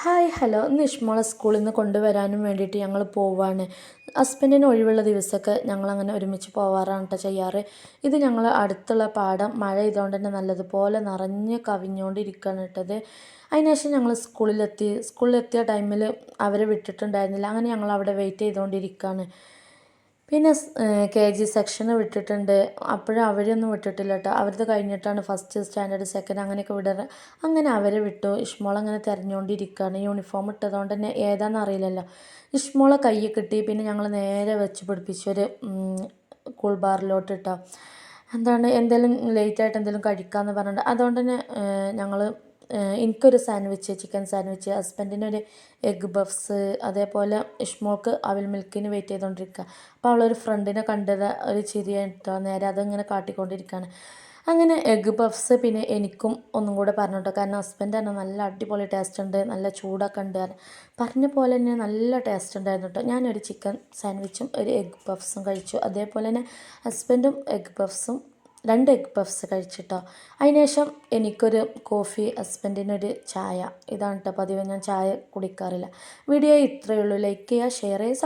Hi hello ഇന്ന് ഇഷ്മോളെ സ്കൂളിൽ നിന്ന് കൊണ്ടുവരാനും വേണ്ടിയിട്ട് ഞങ്ങൾ പോവാണ്. ഹസ്ബൻഡിന് ഒഴിവുള്ള ദിവസമൊക്കെ ഞങ്ങളങ്ങനെ ഒരുമിച്ച് പോവാറാണ് കേട്ടോ ചെയ്യാറ്. ഇത് ഞങ്ങൾ അടുത്തുള്ള പാടം മഴ ചെയ്തുകൊണ്ട് തന്നെ നല്ലതുപോലെ നിറഞ്ഞ് കവിഞ്ഞുകൊണ്ടിരിക്കുകയാണ് കേട്ടത്. അതിനുശേഷം ഞങ്ങൾ സ്കൂളിലെത്തിയ ടൈമിൽ അവരെ വിട്ടിട്ടുണ്ടായിരുന്നില്ല. അങ്ങനെ ഞങ്ങൾ അവിടെ വെയിറ്റ് ചെയ്തുകൊണ്ടിരിക്കുകയാണ്. പിന്നെ KG സെക്ഷന് വിട്ടിട്ടുണ്ട്. അപ്പോഴും അവരെയൊന്നും വിട്ടിട്ടില്ല കേട്ടോ. അവരത് കഴിഞ്ഞിട്ടാണ് ഫസ്റ്റ് സ്റ്റാൻഡേർഡ് സെക്കൻഡ് അങ്ങനെയൊക്കെ വിടാറ്. അങ്ങനെ അവരെ വിട്ടു. ഇഷ്മോളങ്ങനെ തിരഞ്ഞുകൊണ്ടിരിക്കുകയാണ്. യൂണിഫോം ഇട്ടതുകൊണ്ട് തന്നെ ഏതാണെന്ന് അറിയില്ലല്ലോ. ഇഷ്മോളെ കയ്യിൽ കിട്ടി. പിന്നെ ഞങ്ങൾ നേരെ വെച്ച് പിടിപ്പിച്ചൊരു കൂൾ ബാറിലോട്ട് ഇട്ടോ. എന്തെങ്കിലും ലേറ്റായിട്ട് എന്തെങ്കിലും കഴിക്കാമെന്ന് പറഞ്ഞിട്ട് അതുകൊണ്ട് തന്നെ ഞങ്ങൾ എനിക്കൊരു സാൻഡ്വിച്ച്, ചിക്കൻ സാൻഡ്വിച്ച്, ഹസ്ബൻഡിനൊരു എഗ്ഗ് പഫ്സ്, അതേപോലെ ഇഷ്മോൾക്ക് അവിൽ മിൽക്കിന് വെയിറ്റ് ചെയ്തുകൊണ്ടിരിക്കുക. അപ്പോൾ അവളൊരു ഫ്രണ്ടിനെ കണ്ടത് ഒരു ചിരിയായിട്ടോ നേരെ അതിങ്ങനെ കാട്ടിക്കൊണ്ടിരിക്കുകയാണ്. അങ്ങനെ എഗ്ഗ് പഫ്സ് പിന്നെ എനിക്കും ഒന്നും കൂടെ പറഞ്ഞു കേട്ടോ. കാരണം ഹസ്ബൻഡ് തന്നെ നല്ല അടിപൊളി ടേസ്റ്റ് ഉണ്ട്, നല്ല ചൂടൊക്കെ ഉണ്ട്, പറഞ്ഞ പോലെ തന്നെ നല്ല ടേസ്റ്റ് ഉണ്ടായിരുന്നു കേട്ടോ. ഞാനൊരു ചിക്കൻ സാൻഡ്വിച്ചും ഒരു എഗ്ഗ് പഫ്സും കഴിച്ചു. അതേപോലെ തന്നെ ഹസ്ബൻഡും എഗ്ഗ് പഫ്സും 2 എഗ്ഗ് പഫ്സ് കഴിച്ചിട്ടോ. അതിനുശേഷം എനിക്കൊരു കോഫി, ഹസ്ബൻഡിനൊരു ചായ. ഇതാണ് കേട്ടോ പതിവ്. ഞാൻ ചായ കുടിക്കാറില്ല. വീഡിയോ ഇത്രയേ ഉള്ളൂ. ലൈക്ക് ചെയ്യുക, ഷെയർ ചെയ്യുക.